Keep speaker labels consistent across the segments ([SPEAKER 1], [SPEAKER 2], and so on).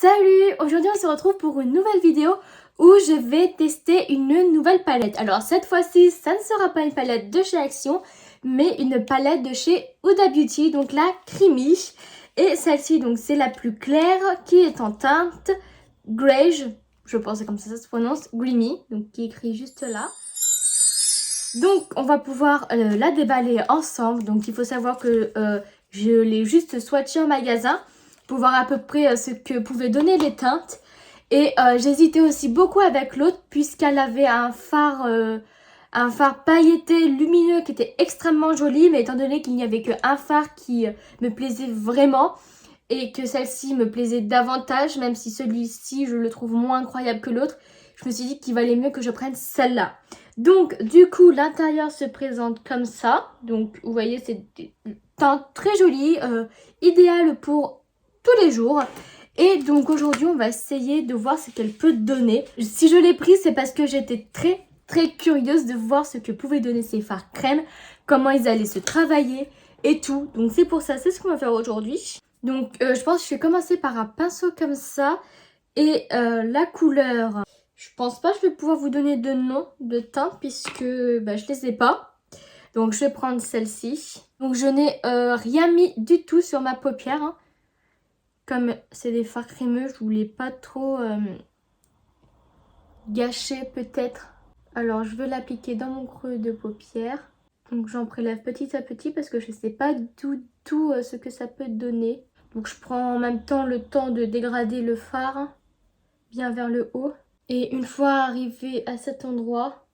[SPEAKER 1] Salut! Aujourd'hui on se retrouve pour une nouvelle vidéo où je vais tester une nouvelle palette. Alors cette fois-ci, ça ne sera pas une palette de chez Action, mais une palette de chez Huda Beauty, donc la Creamy. Et celle-ci, donc c'est la plus claire, qui est en teinte Greige, je pense que comme ça se prononce, Creamy, donc qui est écrit juste là. Donc on va pouvoir la déballer ensemble. Donc il faut savoir que je l'ai juste swatché en magasin pour voir à peu près ce que pouvaient donner les teintes. Et j'hésitais aussi beaucoup avec l'autre puisqu'elle avait un phare pailleté lumineux qui était extrêmement joli. Mais étant donné qu'il n'y avait qu'un phare qui me plaisait vraiment et que celle-ci me plaisait davantage, même si celui-ci je le trouve moins incroyable que l'autre, je me suis dit qu'il valait mieux que je prenne celle-là. Donc du coup l'intérieur se présente comme ça. Donc vous voyez, c'est des teintes très jolies, idéales pour tous les jours. Et donc aujourd'hui on va essayer de voir ce qu'elle peut donner. Si je l'ai prise, c'est parce que j'étais très curieuse de voir ce que pouvaient donner ces fards crème, comment ils allaient se travailler et tout. Donc c'est pour ça, c'est ce qu'on va faire aujourd'hui. Donc je pense que je vais commencer par un pinceau comme ça. Et la couleur, je pense pas que je vais pouvoir vous donner de nom de teinte puisque je les ai pas. Donc je vais prendre celle-ci. Donc je n'ai rien mis du tout sur ma paupière, hein. Comme c'est des fards crémeux, je voulais pas trop gâcher peut-être. Alors je veux l'appliquer dans mon creux de paupière. Donc j'en prélève petit à petit parce que je sais pas du tout ce que ça peut donner. Donc je prends en même temps le temps de dégrader le fard bien vers le haut. Et une fois arrivé à cet endroit,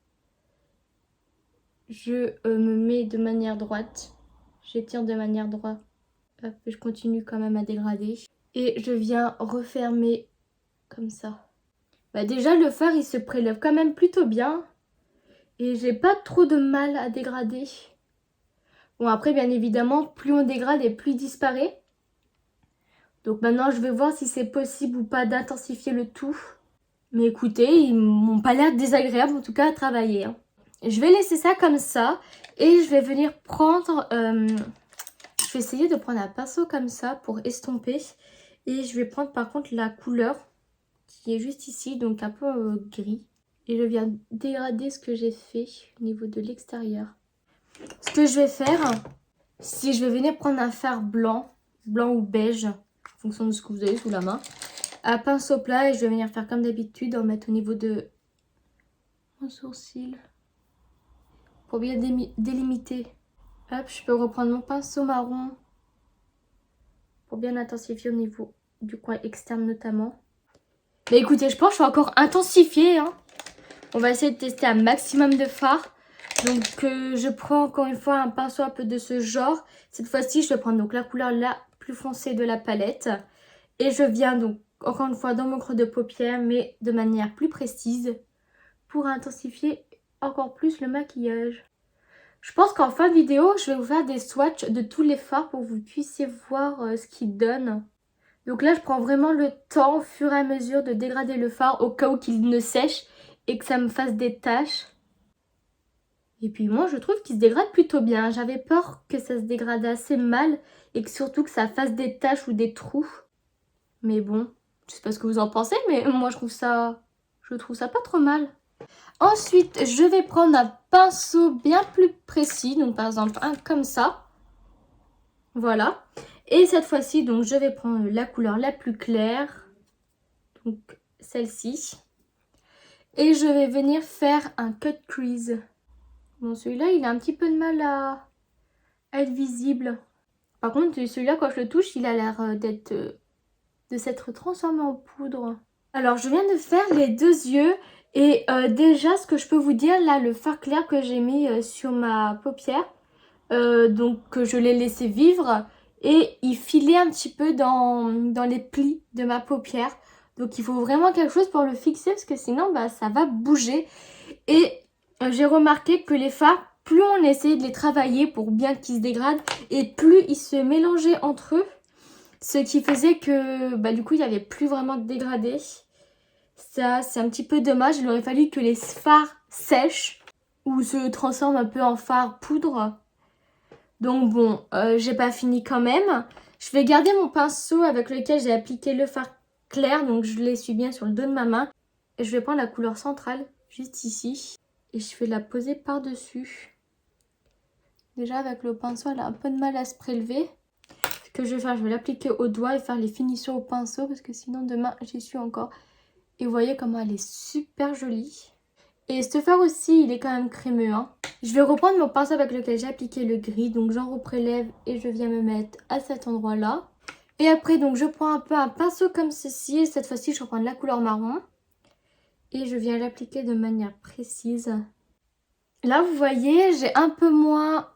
[SPEAKER 1] je me mets de manière droite. J'étire de manière droite. Hop, je continue quand même à dégrader. Et je viens refermer comme ça. Déjà le fard il se prélève quand même plutôt bien. Et j'ai pas trop de mal à dégrader. Bon après bien évidemment plus on dégrade et plus il disparaît. Donc maintenant je vais voir si c'est possible ou pas d'intensifier le tout. Mais écoutez, ils m'ont pas l'air désagréable en tout cas à travailler, hein. Je vais laisser ça comme ça. Et je vais venir prendre... je vais essayer de prendre un pinceau comme ça pour estomper. Et je vais prendre par contre la couleur qui est juste ici, donc un peu gris. Et je viens dégrader ce que j'ai fait au niveau de l'extérieur. Ce que je vais faire, c'est je vais venir prendre un fard blanc ou beige, en fonction de ce que vous avez sous la main. Un pinceau plat et je vais venir faire comme d'habitude, en mettre au niveau de mon sourcil. Pour bien délimiter. Hop, je peux reprendre mon pinceau marron pour bien intensifier au niveau du coin externe notamment. Mais écoutez, je pense que je vais encore intensifier, hein. On va essayer de tester un maximum de fards. Donc je prends encore une fois un pinceau un peu de ce genre. Cette fois-ci, je vais prendre donc la couleur la plus foncée de la palette. Et je viens donc encore une fois dans mon creux de paupière, mais de manière plus précise pour intensifier encore plus le maquillage. Je pense qu'en fin de vidéo, je vais vous faire des swatchs de tous les fards pour que vous puissiez voir ce qu'ils donnent. Donc là, je prends vraiment le temps au fur et à mesure de dégrader le fard au cas où qu'il ne sèche et que ça me fasse des taches. Et puis moi, je trouve qu'il se dégrade plutôt bien. J'avais peur que ça se dégrade assez mal et que surtout que ça fasse des taches ou des trous. Mais bon, je sais pas ce que vous en pensez, mais moi je trouve ça pas trop mal. Ensuite, je vais prendre un pinceau bien plus précis, donc par exemple un comme ça. Voilà. Et cette fois-ci, donc je vais prendre la couleur la plus claire, donc celle-ci. Et je vais venir faire un cut crease. Bon, celui-là, il a un petit peu de mal à être visible. Par contre, celui-là, quand je le touche, il a l'air de s'être transformé en poudre. Alors, je viens de faire les deux yeux. Et déjà, ce que je peux vous dire, là, le fard clair que j'ai mis sur ma paupière, donc que je l'ai laissé vivre, et il filait un petit peu dans les plis de ma paupière. Donc, il faut vraiment quelque chose pour le fixer, parce que sinon, ça va bouger. Et j'ai remarqué que les fards, plus on essayait de les travailler pour bien qu'ils se dégradent, et plus ils se mélangeaient entre eux. Ce qui faisait que, du coup, il n'y avait plus vraiment de dégradé. Ça, c'est un petit peu dommage. Il aurait fallu que les fards sèchent ou se transforment un peu en fard poudre. Donc bon, j'ai pas fini quand même. Je vais garder mon pinceau avec lequel j'ai appliqué le fard clair, donc je l'essuie bien sur le dos de ma main. Et je vais prendre la couleur centrale, juste ici. Et je vais la poser par-dessus. Déjà avec le pinceau, elle a un peu de mal à se prélever. Ce que je vais faire, je vais l'appliquer au doigt et faire les finitions au pinceau. Parce que sinon demain, j'y suis encore. Et vous voyez comment elle est super jolie. Et ce fard aussi, il est quand même crémeux. Hein. Je vais reprendre mon pinceau avec lequel j'ai appliqué le gris. Donc j'en reprélève et je viens me mettre à cet endroit-là. Et après, donc je prends un peu un pinceau comme ceci. Et cette fois-ci, je reprends de la couleur marron. Et je viens l'appliquer de manière précise. Là, vous voyez, j'ai un peu moins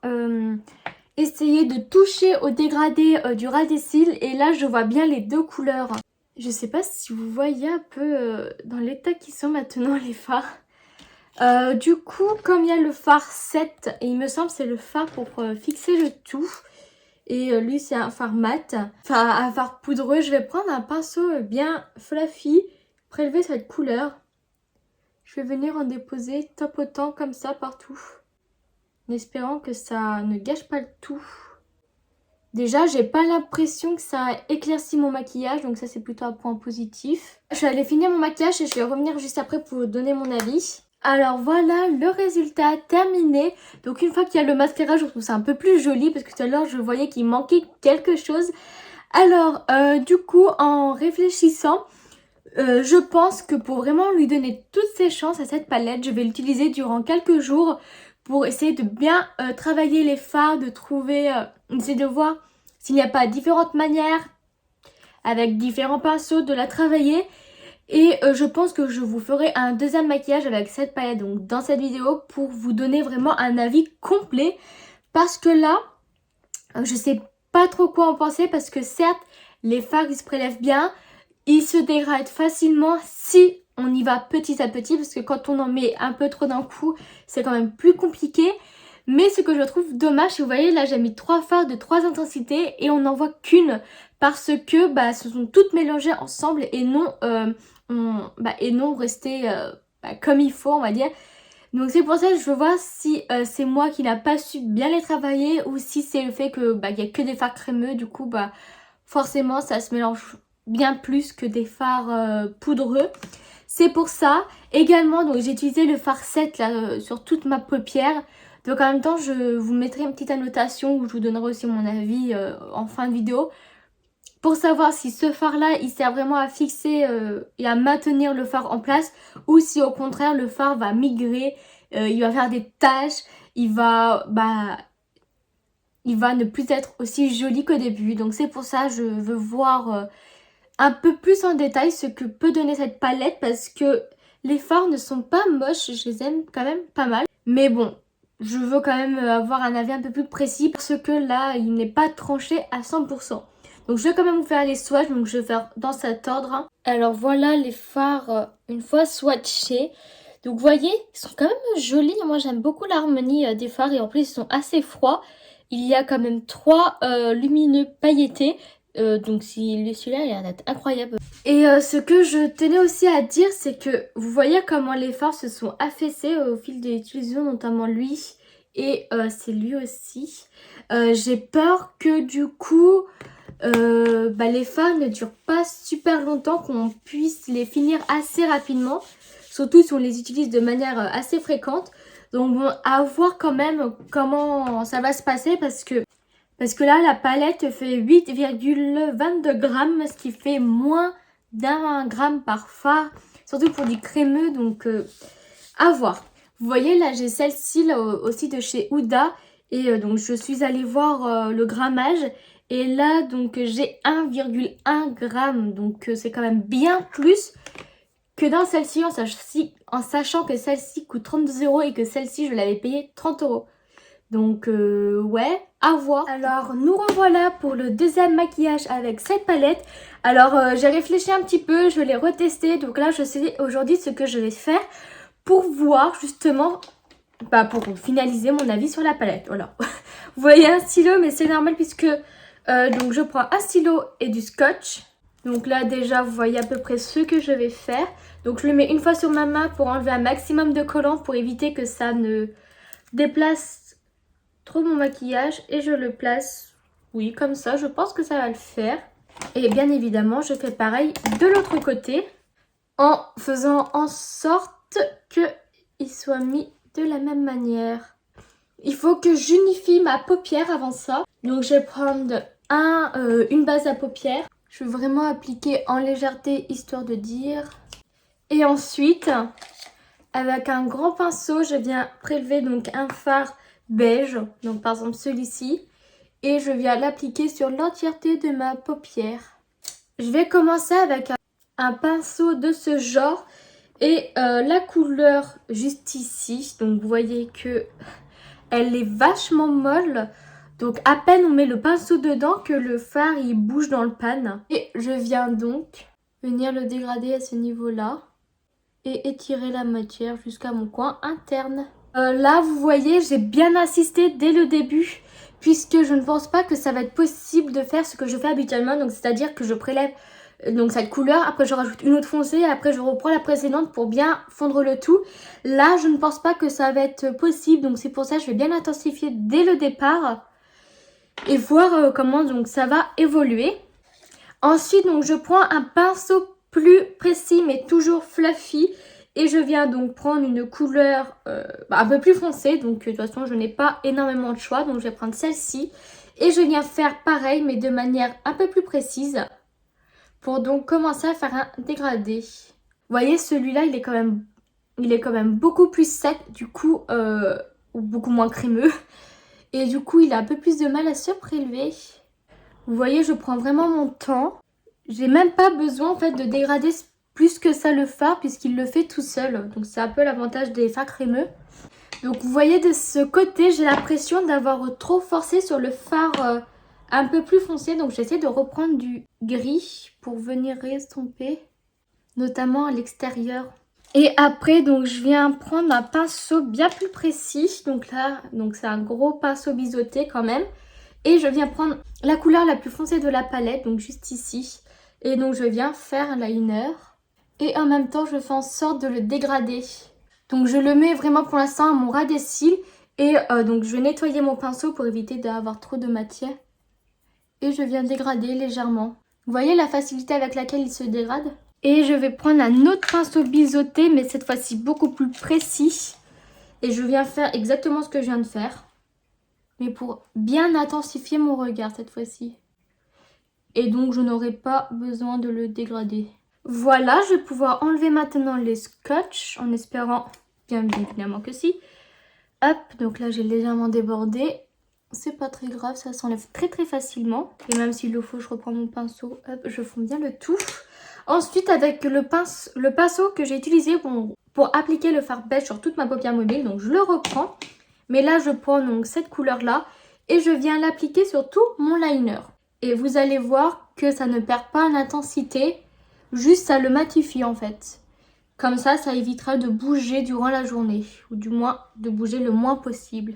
[SPEAKER 1] essayé de toucher au dégradé du ras des cils. Et là, je vois bien les deux couleurs. Je sais pas si vous voyez un peu dans l'état qu'ils sont maintenant les fards. Du coup, comme il y a le fard 7, et il me semble que c'est le fard pour fixer le tout. Et lui, c'est un fard mat. Enfin, un fard poudreux. Je vais prendre un pinceau bien fluffy, prélever cette couleur. Je vais venir en déposer tapotant comme ça partout. En espérant que ça ne gâche pas le tout. Déjà, j'ai pas l'impression que ça éclaircit mon maquillage. Donc ça, c'est plutôt un point positif. Je vais aller finir mon maquillage et je vais revenir juste après pour vous donner mon avis. Alors voilà le résultat terminé. Donc une fois qu'il y a le mascara, je trouve ça un peu plus joli. Parce que tout à l'heure, je voyais qu'il manquait quelque chose. Alors, du coup, en réfléchissant... je pense que pour vraiment lui donner toutes ses chances à cette palette, je vais l'utiliser durant quelques jours pour essayer de bien travailler les fards, de trouver, essayer de voir s'il n'y a pas différentes manières avec différents pinceaux de la travailler. Et je pense que je vous ferai un deuxième maquillage avec cette palette donc dans cette vidéo pour vous donner vraiment un avis complet. Parce que là, je sais pas trop quoi en penser parce que certes, les fards ils se prélèvent bien. Il se dégrade facilement si on y va petit à petit parce que quand on en met un peu trop d'un coup, c'est quand même plus compliqué. Mais ce que je trouve dommage, vous voyez là j'ai mis 3 fards de 3 intensités et on n'en voit qu'une parce que ce sont toutes mélangées ensemble et non, restées comme il faut on va dire. Donc c'est pour ça que je veux voir si c'est moi qui n'a pas su bien les travailler ou si c'est le fait que il y a que des fards crémeux, du coup forcément ça se mélange bien plus que des fards poudreux. C'est pour ça. Également, donc j'ai utilisé le fard 7 là, sur toute ma paupière. Donc en même temps, je vous mettrai une petite annotation où je vous donnerai aussi mon avis en fin de vidéo. Pour savoir si ce fard là, il sert vraiment à fixer et à maintenir le fard en place. Ou si au contraire, le fard va migrer, il va faire des taches, il va ne plus être aussi joli qu'au début. Donc c'est pour ça, je veux voir... un peu plus en détail ce que peut donner cette palette parce que les fards ne sont pas moches, je les aime quand même pas mal. Mais bon, je veux quand même avoir un avis un peu plus précis parce que là, il n'est pas tranché à 100%. Donc je vais quand même vous faire les swatchs, donc je vais faire dans cet ordre. Alors voilà les fards une fois swatchés. Donc vous voyez, ils sont quand même jolis, moi j'aime beaucoup l'harmonie des fards et en plus ils sont assez froids. Il y a quand même 3 lumineux pailletés. Donc celui-là il a l'air d'être incroyable. Et ce que je tenais aussi à dire, c'est que vous voyez comment les fards se sont affaissés au fil de l'utilisation, notamment lui et c'est lui aussi. J'ai peur que du coup les fards ne durent pas super longtemps, qu'on puisse les finir assez rapidement. Surtout si on les utilise de manière assez fréquente. Donc bon, à voir quand même comment ça va se passer parce que là, la palette fait 8,22 grammes, ce qui fait moins d'1 gramme par fard. Surtout pour du crémeux, donc à voir. Vous voyez, là, j'ai celle-ci là, aussi de chez Huda. Et donc, je suis allée voir le grammage. Et là, donc, j'ai 1,1 gramme. Donc, c'est quand même bien plus que dans celle-ci, en sachant que celle-ci coûte 32 € et que celle-ci, je l'avais payée 30 €. Donc ouais, à voir. Alors nous revoilà pour le deuxième maquillage avec cette palette. Alors j'ai réfléchi un petit peu, je vais les retester. Donc là je sais aujourd'hui ce que je vais faire pour voir justement, pour finaliser mon avis sur la palette. Voilà. Vous voyez un stylo mais c'est normal puisque donc je prends un stylo et du scotch. Donc là déjà vous voyez à peu près ce que je vais faire. Donc je le mets une fois sur ma main pour enlever un maximum de collant pour éviter que ça ne déplace trop mon maquillage et je le place, oui, comme ça, je pense que ça va le faire. Et bien évidemment, je fais pareil de l'autre côté en faisant en sorte qu'il soit mis de la même manière. Il faut que j'unifie ma paupière avant ça. Donc je vais prendre une base à paupières. Je vais vraiment appliquer en légèreté histoire de dire. Et ensuite, avec un grand pinceau, je viens prélever donc un fard beige. Donc par exemple celui-ci. Et je viens l'appliquer sur l'entièreté de ma paupière. Je vais commencer avec un pinceau de ce genre. Et la couleur juste ici. Donc vous voyez que elle est vachement molle. Donc à peine on met le pinceau dedans que le fard il bouge dans le pan. Et je viens donc venir le dégrader à ce niveau-là. Et étirer la matière jusqu'à mon coin interne. Là vous voyez j'ai bien insisté dès le début. Puisque je ne pense pas que ça va être possible de faire ce que je fais habituellement. Donc c'est-à-dire que je prélève donc cette couleur, après je rajoute une autre foncée, après je reprends la précédente pour bien fondre le tout. Là je ne pense pas que ça va être possible, donc c'est pour ça que je vais bien intensifier dès le départ et voir comment donc ça va évoluer. Ensuite donc je prends un pinceau plus précis mais toujours fluffy et je viens donc prendre une couleur un peu plus foncée, donc de toute façon je n'ai pas énormément de choix, donc je vais prendre celle-ci et je viens faire pareil mais de manière un peu plus précise. Pour donc commencer à faire un dégradé. Vous voyez celui-là il est quand même beaucoup plus sec du coup ou beaucoup moins crémeux. Et du coup il a un peu plus de mal à se prélever. Vous voyez je prends vraiment mon temps. J'ai même pas besoin en fait de dégrader plus que ça le fard puisqu'il le fait tout seul. Donc c'est un peu l'avantage des fards crémeux. Donc vous voyez de ce côté j'ai l'impression d'avoir trop forcé sur le fard un peu plus foncé, donc j'essaie de reprendre du gris pour venir estomper, notamment à l'extérieur. Et après, donc je viens prendre un pinceau bien plus précis, donc là, donc c'est un gros pinceau biseauté quand même. Et je viens prendre la couleur la plus foncée de la palette, donc juste ici. Et donc je viens faire un liner. Et en même temps, je fais en sorte de le dégrader. Donc je le mets vraiment pour l'instant à mon ras des cils. Et donc je vais nettoyer mon pinceau pour éviter d'avoir trop de matière. Et je viens dégrader légèrement. Vous voyez la facilité avec laquelle il se dégrade? Et je vais prendre un autre pinceau biseauté, mais cette fois-ci beaucoup plus précis. Et je viens faire exactement ce que je viens de faire. Mais pour bien intensifier mon regard cette fois-ci. Et donc je n'aurai pas besoin de le dégrader. Voilà, je vais pouvoir enlever maintenant les scotch en espérant bien évidemment que si. Hop, donc là j'ai légèrement débordé. C'est pas très grave, ça s'enlève très très facilement. Et même s'il le faut, je reprends mon pinceau. Hop, je fonds bien le tout. Ensuite, avec le pinceau que j'ai utilisé pour appliquer le fard beige sur toute ma paupière mobile, donc je le reprends. Mais là, je prends donc cette couleur-là et je viens l'appliquer sur tout mon liner. Et vous allez voir que ça ne perd pas en intensité, juste ça le matifie en fait. Comme ça évitera de bouger durant la journée, ou du moins de bouger le moins possible.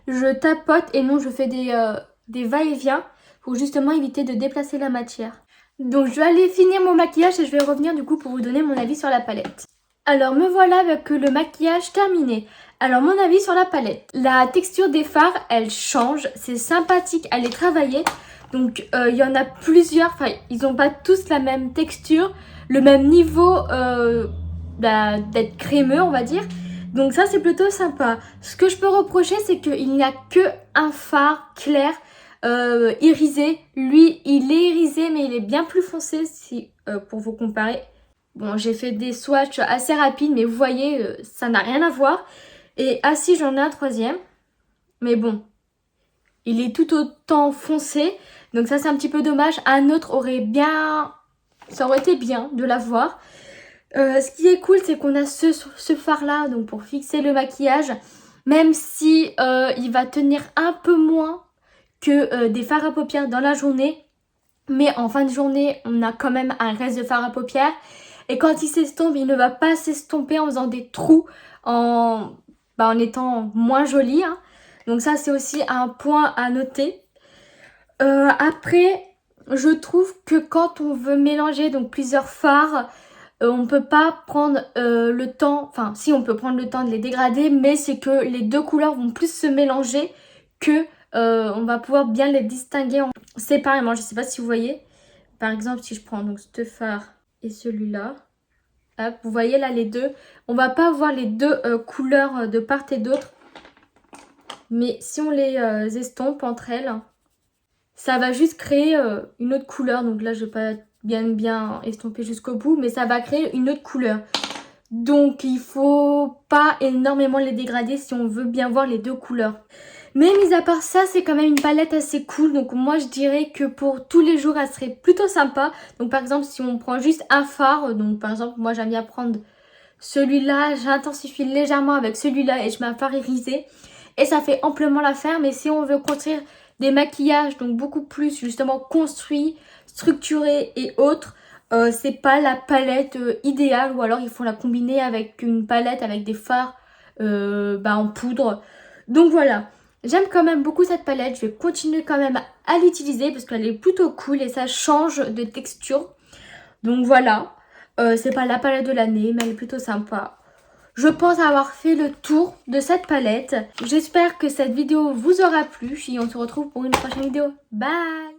[SPEAKER 1] Je tapote et non je fais des va-et-vient pour justement éviter de déplacer la matière. Donc je vais aller finir mon maquillage et je vais revenir du coup pour vous donner mon avis sur la palette. Alors me voilà avec le maquillage terminé. Alors mon avis sur la palette. La texture des fards elle change, c'est sympathique à les travailler. Donc il y en a plusieurs, enfin ils n'ont pas tous la même texture, le même niveau d'être crémeux on va dire. Donc ça c'est plutôt sympa. Ce que je peux reprocher c'est qu'il n'y a que un fard clair irisé. Lui il est irisé mais il est bien plus foncé si, pour vous comparer. Bon j'ai fait des swatchs assez rapides mais vous voyez ça n'a rien à voir. Et si j'en ai un troisième. Mais bon il est tout autant foncé. Donc ça c'est un petit peu dommage. Un autre aurait bien... Ça aurait été bien de l'avoir. Ce qui est cool c'est qu'on a ce fard là donc pour fixer le maquillage, même si il va tenir un peu moins que des fards à paupières dans la journée, mais en fin de journée on a quand même un reste de fard à paupières et quand il s'estompe il ne va pas s'estomper en faisant des trous en étant moins joli hein. Donc ça c'est aussi un point à noter. Après je trouve que quand on veut mélanger donc plusieurs fards, on peut pas prendre le temps, enfin si on peut prendre le temps de les dégrader, mais c'est que les deux couleurs vont plus se mélanger que on va pouvoir bien les distinguer séparément. Je sais pas si vous voyez, par exemple, si je prends donc ce fard et celui-là, hop, vous voyez là les deux, on va pas avoir les deux couleurs de part et d'autre. Mais si on les estompe entre elles, ça va juste créer une autre couleur. Donc là, je vais pas bien estomper jusqu'au bout, mais ça va créer une autre couleur. Donc il faut pas énormément les dégrader si on veut bien voir les deux couleurs. Mais mis à part ça, c'est quand même une palette assez cool. Donc moi je dirais que pour tous les jours, elle serait plutôt sympa. Donc par exemple, si on prend juste un fard, donc par exemple, moi j'aime bien prendre celui-là, j'intensifie légèrement avec celui-là et je mets un fard irisé. Et ça fait amplement l'affaire. Mais si on veut construire des maquillages, donc beaucoup plus justement construits, structurés et autres, c'est pas la palette idéale. Ou alors il faut la combiner avec une palette avec des fards en poudre. Donc voilà. J'aime quand même beaucoup cette palette, je vais continuer quand même à l'utiliser parce qu'elle est plutôt cool et ça change de texture. Donc voilà, c'est pas la palette de l'année mais elle est plutôt sympa. Je pense avoir fait le tour de cette palette. J'espère que cette vidéo vous aura plu et on se retrouve pour une prochaine vidéo. Bye!